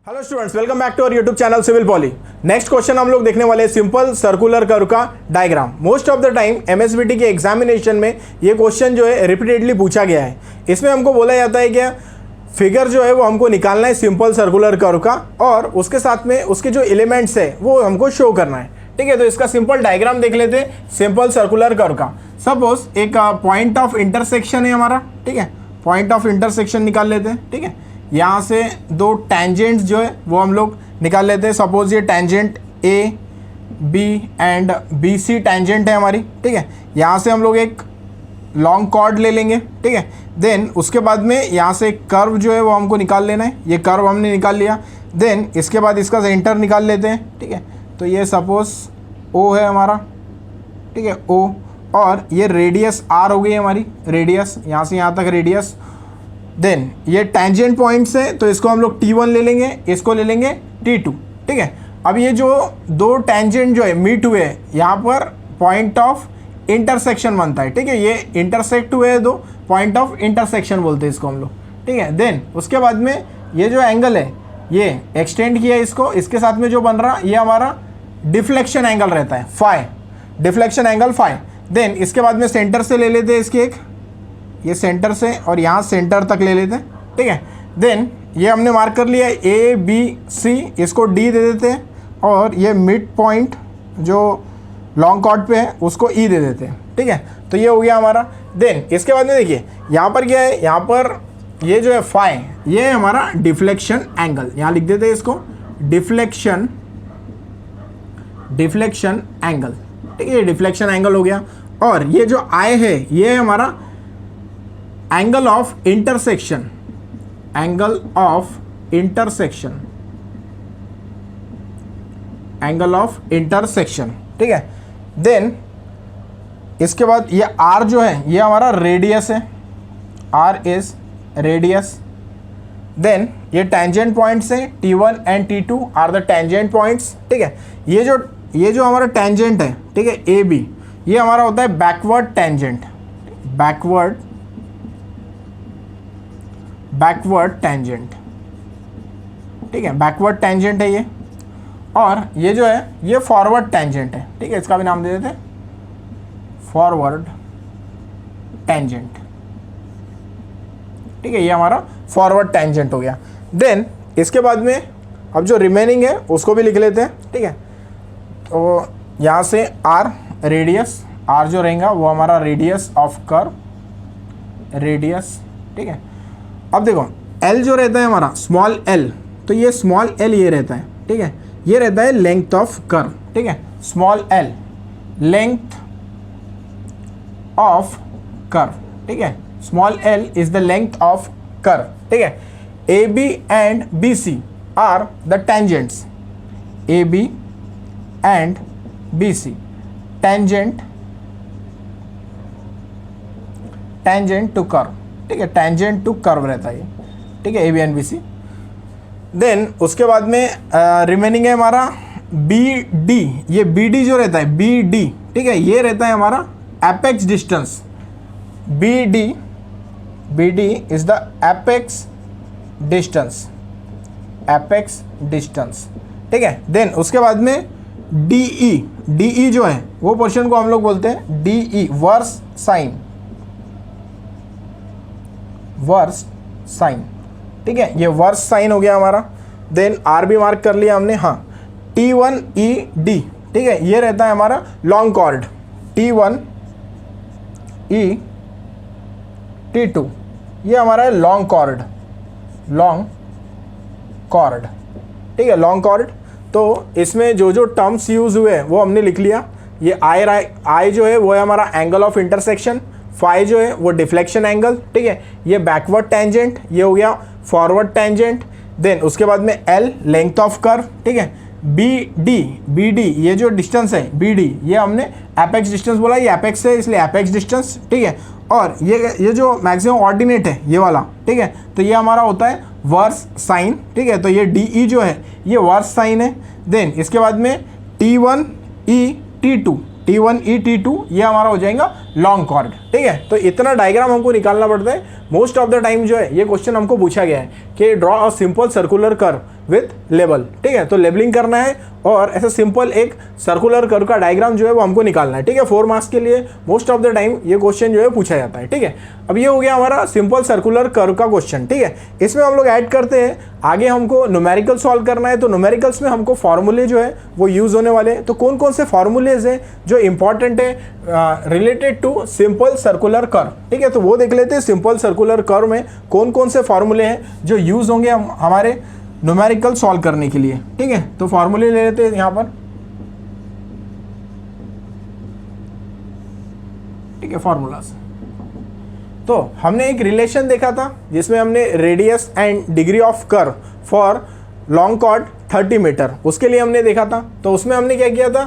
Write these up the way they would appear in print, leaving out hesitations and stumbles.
Hello students, welcome back to our YouTube channel civil poly. Next question हम लोग देखने वाले हैं सिंपल सर्कुलर कर्व का diagram. Most of the time MSBT के एग्जामिनेशन में ये क्वेश्चन जो है रिपीटेडली पूछा गया है। इसमें हमको बोला जाता है कि फिगर जो है वो हमको निकालना है सिंपल सर्कुलर कर्व का, और उसके साथ में उसके जो एलिमेंट्स है वो हमको शो करना है। ठीक है, तो इसका सिंपल डायग्राम देख लेते हैं सिंपल सर्कुलर कर्व का। सपोज एक पॉइंट ऑफ इंटरसेक्शन है हमारा, ठीक है, पॉइंट ऑफ इंटरसेक्शन निकाल लेते हैं। ठीक है, यहाँ से दो टेंजेंट्स जो है वो हम लोग निकाल लेते हैं। सपोज ये tangent A B and B C tangent है हमारी। ठीक है, यहाँ से हम लोग एक लॉन्ग कॉर्ड ले लेंगे। ठीक है, देन उसके बाद में यहाँ से कर्व जो है वो हमको निकाल लेना है। ये कर्व हमने निकाल लिया। देन इसके बाद इसका सेंटर निकाल लेते हैं। ठीक है, तो ये सपोज ओ है हमारा, ठीक है, ओ, और ये रेडियस आर हो गई हमारी, रेडियस यहाँ से यहाँ तक रेडियस। देन ये टेंजेंट पॉइंट्स है तो इसको हम लोग T1 ले लेंगे, इसको ले लेंगे T2। ठीक है, अब ये जो दो टेंजेंट जो है मीट हुए यहाँ पर पॉइंट ऑफ इंटरसेक्शन बनता है। ठीक है, ये इंटरसेक्ट हुए दो, पॉइंट ऑफ इंटरसेक्शन बोलते हैं इसको हम लोग। ठीक है, देन उसके बाद में ये जो एंगल है ये एक्सटेंड किया इसको, इसके साथ में जो बन रहा ये हमारा डिफ्लेक्शन एंगल रहता है, phi, deflection angle phi. Then इसके बाद में सेंटर से ले लेते हैं इसके एक, ये सेंटर से और यहाँ सेंटर तक ले लेते हैं। ठीक है, देन ये हमने मार्क कर लिया ए बी सी, इसको डी दे देते हैं, और ये मिड पॉइंट जो लॉन्ग कॉर्ड पे है उसको ई दे देते हैं। ठीक है, तो ये हो गया हमारा। देन इसके बाद में देखिए यहाँ पर क्या है, यहाँ पर ये जो है फाई, ये है हमारा डिफ्लेक्शन एंगल। यहाँ लिख देते हैं इसको डिफ्लेक्शन एंगल। ठीक है, ये डिफ्लेक्शन एंगल हो गया। और ये जो आई है ये है हमारा angle of intersection, angle of intersection, angle of intersection. ठीक है, देन इसके बाद ये आर जो है ये हमारा रेडियस है, आर इज रेडियस। देन ये टेंजेंट पॉइंट्स है T1 and T2 are the tangent points. ठीक है, ये जो हमारा टेंजेंट है, ठीक है, ए बी, ये हमारा होता है बैकवर्ड टेंजेंट, बैकवर्ड टेंजेंट। ठीक है, बैकवर्ड टेंजेंट है ये, और ये जो है ये फॉरवर्ड टेंजेंट है। ठीक है, इसका भी नाम दे देते हैं फॉरवर्ड टेंजेंट। ठीक है, ये हमारा फॉरवर्ड टेंजेंट हो गया। देन इसके बाद में अब जो रिमेनिंग है उसको भी लिख लेते हैं। ठीक है, तो यहाँ से आर रेडियस, आर जो रहेगा वो हमारा रेडियस ऑफ कर्व, रेडियस। ठीक है, अब देखो एल जो रहता है हमारा स्मॉल एल, तो ये स्मॉल एल ये रहता है। ठीक है, ये रहता है लेंथ ऑफ कर्व। ठीक है, small L length of curve. ठीक है, small L is the length of curve. ठीक है, A B and B C are the tangents, A B and B C tangent to curve. ठीक है, tangent to curve रहता है ये। ठीक है, A B and B C. Then उसके बाद में रिमेनिंग है हमारा बी डी। ये बी डी जो रहता है बी डी, ठीक है, ये रहता है हमारा apex distance. B D is the apex distance. ठीक है, देन उसके बाद में डी जो है वो पोर्शन को हम लोग बोलते हैं डी, वर्स साइन। ठीक है, ये वर्स साइन हो गया हमारा। देन आर भी मार्क कर लिया हमने। हाँ, T1ED, ठीक है, ये रहता है हमारा लॉन्ग कॉर्ड, T1ET2, ये हमारा है लॉन्ग कॉर्ड। ठीक है, लॉन्ग कॉर्ड। तो इसमें जो टर्म्स यूज हुए वो हमने लिख लिया। ये आई जो है वो है हमारा एंगल ऑफ इंटरसेक्शन, फाई जो है वो डिफ्लेक्शन एंगल। ठीक है, ये बैकवर्ड टेंजेंट, ये हो गया फॉरवर्ड टेंजेंट। देन उसके बाद में एल लेंथ ऑफ कर्व। ठीक है, बी डी ये जो डिस्टेंस है बी डी, ये हमने एपेक्स डिस्टेंस बोला, ये एपेक्स है इसलिए एपेक्स डिस्टेंस। ठीक है, और ये जो मैक्सिमम ऑर्डिनेट है ये वाला, ठीक है, तो ये हमारा होता है वर्स साइन। ठीक है, तो ये डी जो है ये वर्स साइन है। देन इसके बाद में T1ET2, T1ET2 ये हमारा हो जाएगा लॉन्ग कॉर्ड। ठीक है, तो इतना डायग्राम हमको निकालना पड़ता है। मोस्ट ऑफ द टाइम जो है ये क्वेश्चन हमको पूछा गया है कि draw a simple circular curve with label. ठीक है, तो लेबलिंग करना है और ऐसा सिंपल एक सर्कुलर कर्व का डायग्राम जो है वो हमको निकालना है। ठीक है, 4 मार्क्स के लिए मोस्ट ऑफ द टाइम ये क्वेश्चन जो है पूछा जाता है। ठीक है, अब ये हो गया हमारा सिंपल सर्कुलर कर्व का क्वेश्चन। ठीक है, इसमें हम लोग ऐड करते हैं, आगे हमको न्यूमेरिकल सॉल्व करना है, तो न्यूमेरिकल्स में हमको फॉर्मूले जो है वो यूज़ होने वाले हैं। तो कौन कौन से फॉर्मूलेज हैं जो इंपॉर्टेंट है related to simple circular curve. ठीक है, तो वो देख लेते हैं सिंपल सर्कुलर कर्व में कौन कौन से फॉर्मूले हैं जो यूज़ होंगे हमारे न्यूमेरिकल सॉल्व करने के लिए। ठीक है, तो फॉर्मूले ले लेते हैं यहाँ पर। ठीक है, फॉर्मूलाज, तो हमने एक रिलेशन देखा था जिसमें हमने radius and degree of curve for long chord 30 metre उसके लिए हमने देखा था। तो उसमें हमने क्या किया था,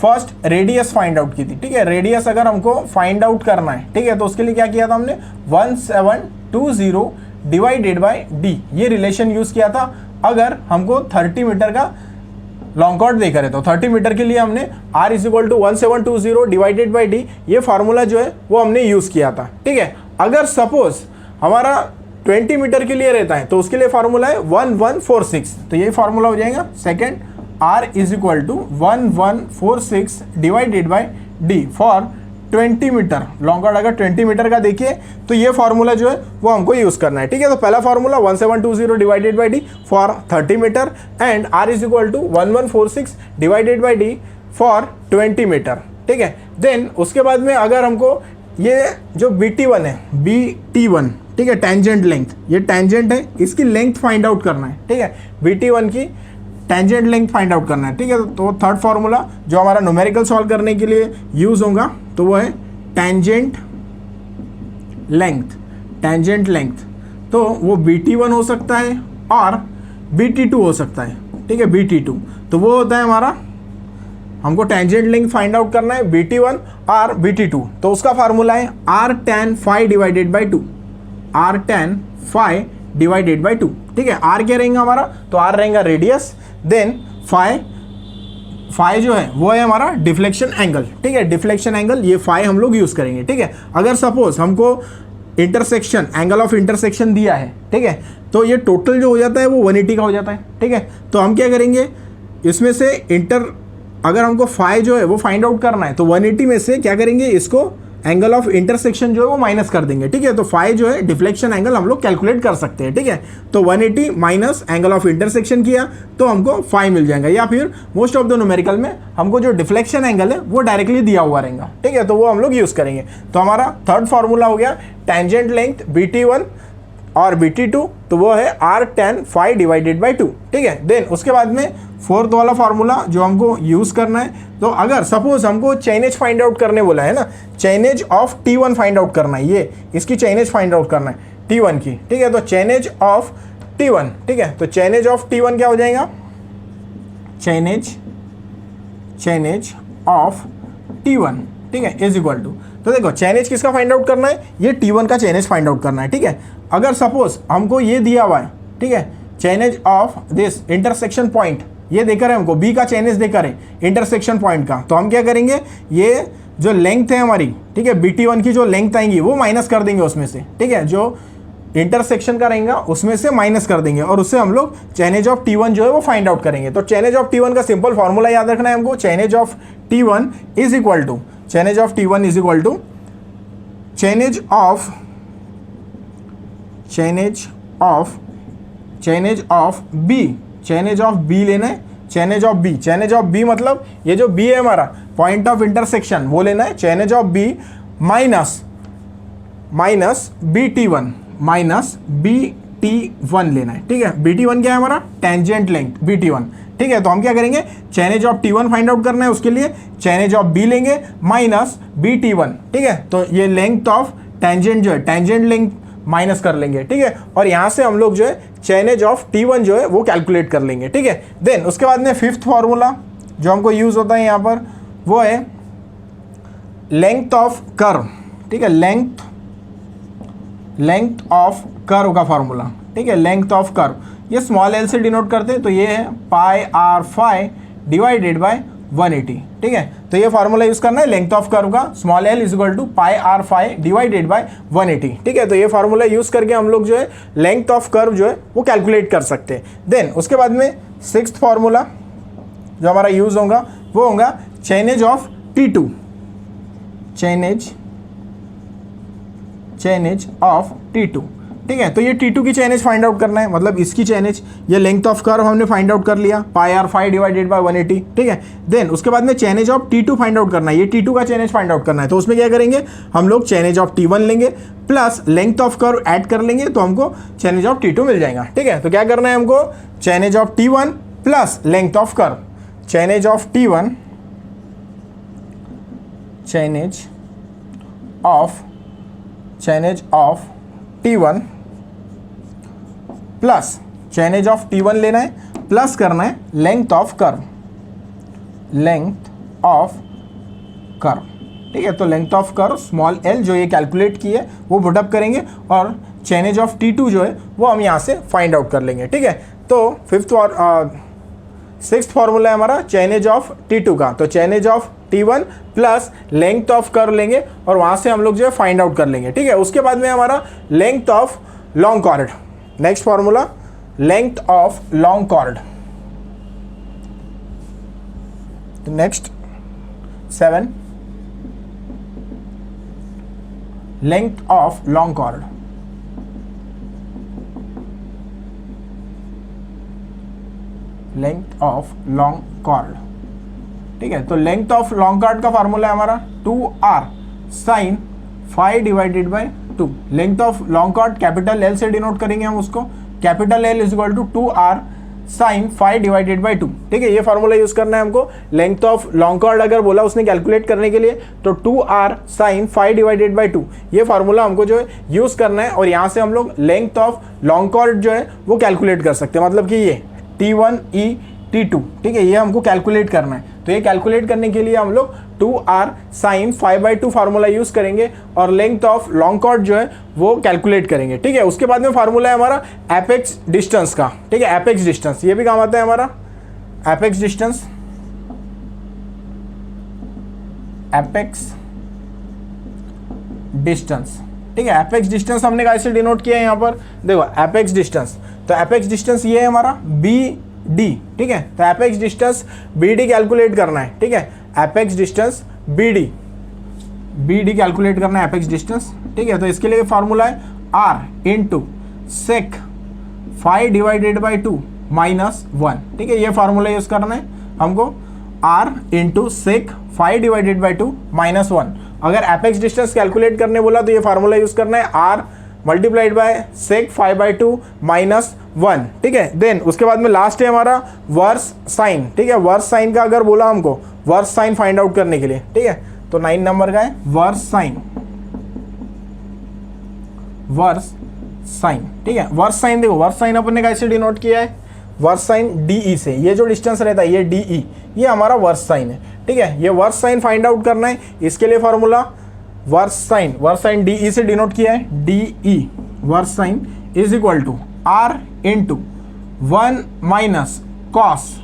फर्स्ट रेडियस फाइंड आउट की थी। ठीक है, रेडियस अगर हमको फाइंड आउट करना है, ठीक है, तो उसके लिए क्या किया था हमने 1720 डिवाइडेड बाय डी, ये रिलेशन यूज किया था अगर हमको 30 मीटर का लॉन्ग कॉर्ड देकर है। तो 30 मीटर के लिए हमने R = 1720 डिवाइडेड बाई डी, ये फार्मूला जो है वो हमने यूज़ किया था। ठीक है, अगर सपोज हमारा 20 मीटर के लिए रहता है तो उसके लिए फार्मूला है 1146, तो यही फार्मूला हो जाएगा second R = 1146 divided by D for 20 metre long chord. अगर 20 मीटर का देखिए तो ये फार्मूला जो है वो हमको यूज़ करना है। ठीक है, तो पहला formula 1720 divided by D for 30 metre and R = 1146 divided by D for 20 metre. ठीक है, देन उसके बाद में अगर हमको ये जो BT1 है, BT1, ठीक है, टेंजेंट लेंथ, ये टेंजेंट है, इसकी लेंथ फाइंड आउट करना है। ठीक है, BT1 की टेंजेंट लेंथ फाइंड आउट करना है। ठीक है, तो थर्ड फार्मूला जो हमारा न्यूमेरिकल सॉल्व करने के लिए यूज़ होगा तो वो है टेंजेंट लेंथ। टेंजेंट लेंथ तो वो BT1 हो सकता है और BT2 हो सकता है। ठीक है, BT2 तो वो होता है हमारा, हमको टेंजेंट लेंथ फाइंड आउट करना है BT1 और BT2, तो उसका फार्मूला है R tan phi divided by 2, R tan phi divided by 2। ठीक है, R क्या रहेगा हमारा, तो R रहेगा रेडियस, देन फाई जो है वो है हमारा डिफ्लेक्शन एंगल। ठीक है, डिफ्लेक्शन एंगल, ये फाई हम लोग यूज़ करेंगे। ठीक है, अगर सपोज हमको इंटरसेक्शन, एंगल ऑफ इंटरसेक्शन दिया है, ठीक है, तो ये टोटल जो हो जाता है वो 180 का हो जाता है। ठीक है, तो हम क्या करेंगे, इसमें से अगर हमको फाई जो है वो फाइंड आउट करना है तो 180 में से क्या करेंगे, इसको एंगल ऑफ इंटरसेक्शन जो है वो माइनस कर देंगे। ठीक है, तो फाई जो है डिफ्लेक्शन एंगल हम लोग कैलकुलेट कर सकते हैं। ठीक है, तो 180 माइनस एंगल ऑफ इंटरसेक्शन किया तो हमको फाई मिल जाएगा, या फिर मोस्ट ऑफ द न्यूमेरिकल में हमको जो डिफ्लेक्शन एंगल है वो डायरेक्टली दिया हुआ रहेगा। ठीक है, तो वो हम लोग यूज़ करेंगे। तो हमारा थर्ड फार्मूला हो गया टेंजेंट लेंथ BT1 और BT2, तो वो है R tan phi divided by 2। ठीक है, देन उसके बाद में फोर्थ वाला फार्मूला जो हमको यूज़ करना है, तो अगर सपोज हमको चेनेज फाइंड आउट करने बोला है ना, chainage of T1 find out करना है, ये इसकी चेनेज फाइंड आउट करना है T1 की। ठीक है, तो चेनेज ऑफ T1, ठीक है, तो चेनेज ऑफ T1 क्या हो जाएगा, चेनेज ऑफ T1, ठीक है, इज इक्वल टू, तो देखो चेनेज किसका फाइंड आउट करना है, ये T1 का चेनेज फाइंड आउट करना है। ठीक है, अगर सपोज हमको ये दिया हुआ है, ठीक है, chainage of this intersection point, ये देकर है हमको, बी का चेनेज देकर है इंटरसेक्शन पॉइंट का, तो हम क्या करेंगे, ये जो लेंथ है हमारी, ठीक है, BT1 की जो लेंथ आएंगी वो माइनस कर देंगे उसमें से। ठीक है, जो इंटरसेक्शन का रहेगा उसमें से माइनस कर देंगे और उससे हम लोग चेनेज ऑफ T1 जो है वो फाइंड आउट करेंगे। तो चेनेज ऑफ T1 का सिंपल फॉर्मूला याद रखना है हमको, chainage of T1 is equal to, chainage of T1 is equal to chainage of B लेना है, चेनेज ऑफ बी मतलब ये जो बी है हमारा पॉइंट ऑफ इंटरसेक्शन वो लेना है, chainage of B minus BT1 लेना है। ठीक है, BT1 क्या है हमारा, टेंजेंट लेंथ BT1। ठीक है, तो हम क्या करेंगे, chainage of T1 find out करना है, उसके लिए चेनेज ऑफ बी लेंगे माइनस BT1। ठीक है, तो ये लेंथ ऑफ टेंजेंट जो है, टेंजेंट लेंथ माइनस कर लेंगे। ठीक है, और यहाँ से हम लोग जो है चेनेज ऑफ T1 जो है वो कैलकुलेट कर लेंगे। ठीक है, देन उसके बाद में फिफ्थ फार्मूला जो हमको यूज़ होता है यहाँ पर वो है लेंथ ऑफ कर्व। ठीक है, लेंथ ऑफ कर्व का फार्मूला। ठीक है, लेंथ ऑफ कर्व ये स्मॉल l से डिनोट करते हैं, तो ये है pi r phi divided by 180, ठीक है। तो ये फार्मूला यूज करना है लेंथ ऑफ कर्व का, small l is equal to pi R phi divided by 180, ठीक है। तो ये फार्मूला यूज करके हम लोग जो है लेंथ ऑफ कर्व जो है वो कैलकुलेट कर सकते हैं। देन उसके बाद में सिक्स्थ फार्मूला जो हमारा यूज होगा वो होगा chainage of T2, chainage of T2, ठीक है। तो ये T2 की चेनेज फाइंड आउट करना है, मतलब इसकी चेनेज, ये लेंथ ऑफ कर्व हमने फाइंड आउट कर लिया पाई आर फाई डिवाइडेड बाय 180, ठीक है। देन उसके बाद में chainage of T2 find out करना है, ये T2 का चेनेज फाइंड आउट करना है। तो उसमें क्या करेंगे हम लोग, चेनेज ऑफ T1 लेंगे plus length of curve add कर लेंगे तो हमको चेनेज ऑफ T2 मिल जाएगा, ठीक है। तो क्या करना है हमको, chainage of T1 plus length of curve, chainage of T1, chainage of T1 plus chainage of T1 लेना है, प्लस करना है लेंथ ऑफ कर्व, ठीक है। तो length of curve small l जो ये कैलकुलेट की है वो पुटअप करेंगे और चेनेज ऑफ T2 जो है वो हम यहाँ से फाइंड आउट कर लेंगे, ठीक है। तो सिक्स्थ फार्मूला है हमारा चेनेज ऑफ T2 का, तो chainage of T1 plus length of curve लेंगे और वहाँ से हम लोग जो है फाइंड आउट कर लेंगे, ठीक है। उसके बाद में हमारा length of long chord, next formula length of long chord, next 7 length of long chord, length of long chord, ठीक है। तो लेंथ ऑफ लॉन्ग कॉर्ड का फार्मूला है हमारा 2r sine phi divided by 2। Length of long chord capital L से denote करेंगे हम उसको, capital L is equal to 2r sine phi divided by 2, ठीक है। ये फार्मूला यूज करना है हमको। लेंथ ऑफ लॉन्ग कॉर्ड अगर बोला उसने कैलकुलेट करने के लिए तो 2r sine phi divided by 2, ये फार्मूला हमको जो है यूज करना है और यहाँ से हम लोग लेंथ ऑफ लॉन्ग कॉर्ड जो है वो कैलकुलेट कर सकते हैं, मतलब कि ये T1E T2, ठीक है, ये हमको कैलकुलेट करना है। तो ये कैलकुलेट करने के लिए हम लोग 2r साइन 5/2 फार्मूला यूज करेंगे और लेंथ ऑफ लॉन्ग कॉर्ड जो है वो कैलकुलेट करेंगे, ठीक है। उसके बाद में फार्मूला है हमारा एपेक्स डिस्टेंस का, ठीक है। एपेक्स डिस्टेंस ये भी काम आता है हमारा, एपेक्स डिस्टेंस, ठीक है। एपेक्स डिस्टेंस हमने कैसे डिनोट किया है यहाँ पर, देखो एपेक्स डिस्टेंस, तो एपेक्स डिस्टेंस ये है हमारा BD, ठीक है। तो एपेक्स डिस्टेंस BD कैलकुलेट करना है, ठीक है। एपेक्स डिस्टेंस BD कैलकुलेट करना है, एपेक्स डिस्टेंस, ठीक है। तो इसके लिए फार्मूला है R into sec phi divided by 2 minus 1, ठीक है। ये फार्मूला यूज करना है हमको, R into sec phi divided by 2 minus 1। अगर एपेक्स डिस्टेंस कैलकुलेट करने बोला तो ये फार्मूला यूज करना है R multiplied by sec 5/2 minus 1, ठीक है। देन उसके बाद में लास्ट है हमारा वर्स साइन, ठीक है। वर्स साइन का अगर बोला हमको, वर्स साइन फाइंड आउट करने के लिए, ठीक है, तो 9 नंबर का है वर्स साइन, ठीक है। वर्स साइन देखो, वर्स साइन अपन ने कैसे डिनोट किया है, वर्स साइन DE से, ये जो डिस्टेंस रहता है ये DE, ये हमारा वर्स साइन है, ठीक है। ये वर्स साइन फाइंड आउट करना है, इसके लिए फार्मूला वर्स साइन DE से डिनोट किया है, DE versine is equal to R into 1 minus cos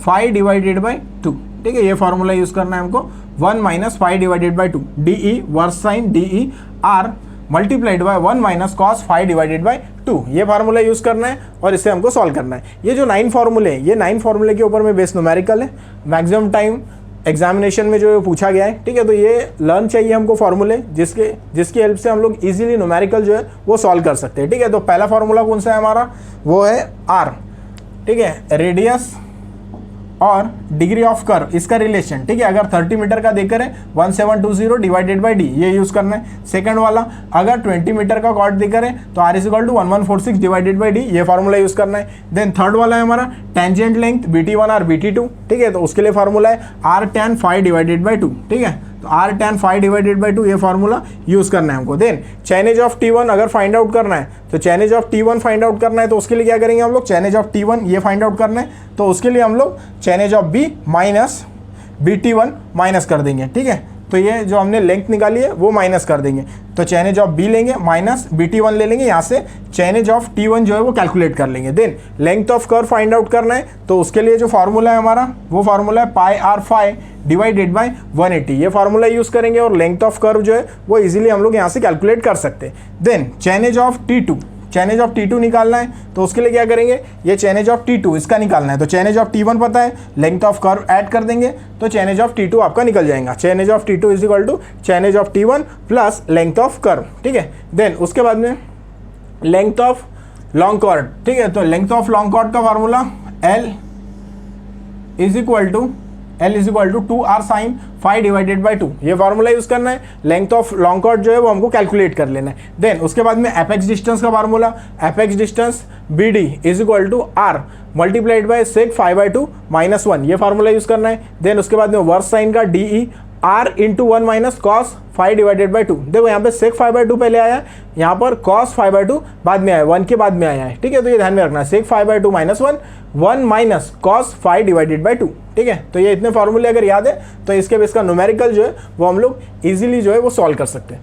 phi divided by 2, ठीक है। ये फार्मूला यूज करना है हमको, 1 minus phi divided by 2, DE versine DE R multiplied by 1 minus cos phi divided by 2, ये formula use करना है और इसे हमको सॉल्व करना है। ये जो 9 फार्मूले हैं, ये 9 फार्मूले के ऊपर में बेस्ड न्यूमेरिकल है, मैक्सिमम टाइम एग्जामिनेशन में जो पूछा गया है, ठीक है। तो ये लर्न चाहिए हमको फार्मूले, जिसकी हेल्प से हम लोग इजीली न्यूमेरिकल जो है वो सॉल्व कर सकते हैं, ठीक है। तो पहला फार्मूला कौन सा है हमारा, वो है R, ठीक है, रेडियस और डिग्री ऑफ कर्व, इसका रिलेशन, ठीक है। अगर 30 मीटर का देकर है 1720 डिवाइडेड बाई D, ये यूज करना है। सेकंड वाला अगर 20 मीटर का कॉर्ड देकर है तो R is equal to 1146 divided by D, ये फार्मूला यूज करना है। देन थर्ड वाला है हमारा टेंजेंट लेंथ BT1 और BT2, ठीक है। तो उसके लिए फार्मूला है R tan phi divided by 2, ठीक है। तो R tan phi divided by 2 ये फार्मूला यूज करना है हमको। देन चेनेज ऑफ T1 अगर फाइंड आउट करना है, तो chainage of T1 find out करना है, तो उसके लिए क्या करेंगे हम लोग, चेनेज ऑफ T1 ये फाइंड आउट करना है, तो उसके लिए हम लोग chainage of B minus BT1 minus कर देंगे, ठीक है। तो ये जो हमने लेंथ निकाली है वो माइनस कर देंगे, तो चेन एज ऑफ बी लेंगे माइनस BT1 ले लेंगे, यहाँ से चेन एज ऑफ T1 जो है वो कैलकुलेट कर लेंगे। Then length of curve find out करना है, तो उसके लिए जो फार्मूला है हमारा वो फार्मूला है पाई आर फाई डिवाइडेड बाय 180, ये फार्मूला यूज़ करेंगे और लेंथ ऑफ कर्व जो है वो इजीली हम लोग यहाँ से कैलकुलेट कर सकते हैं। Then chainage of T2, chainage of T2 निकालना है, तो उसके लिए क्या करेंगे, ये चेन एज ऑफ T2 इसका निकालना है, तो चेन एज ऑफ T1 पता है, लेंथ ऑफ कर्व ऐड कर देंगे तो चेन एज ऑफ T2 आपका निकल जाएगा। Chainage of T2 is equal to chainage of T1 plus length of curve, ठीक है। देन उसके बाद में लेंथ ऑफ लॉन्ग कॉर्ड, ठीक है, तो लेंथ ऑफ लॉन्ग कॉर्ड का formula L is equal to 2R sine phi divided by 2, ये फार्मूला यूज करना है। लेंथ ऑफ लॉन्ग कॉर्ड जो है वो हमको कैलकुलेट कर लेना है। देन उसके बाद में एपेक्स डिस्टेंस का formula, apex distance BD is equal to R multiplied by sec 5/2 minus 1, ये फार्मूला यूज करना है। देन उसके बाद में वर्स साइन का DE R into 1 minus cos 5 divided by 2, देखो यहाँ पे सेक 5/2 पहले आया, यहाँ पर कॉस 5/2 बाद में आया, 1 के बाद में आया है, ठीक है, तो ये ध्यान में रखना है, सेक 5/2 minus 1 minus cos 5 divided by 2, ठीक है। तो ये इतने फार्मूले अगर याद है तो इसके बेस का न्यूमेरिकल जो है वो हम लोग इजीली जो है वो सॉल्व कर सकते हैं।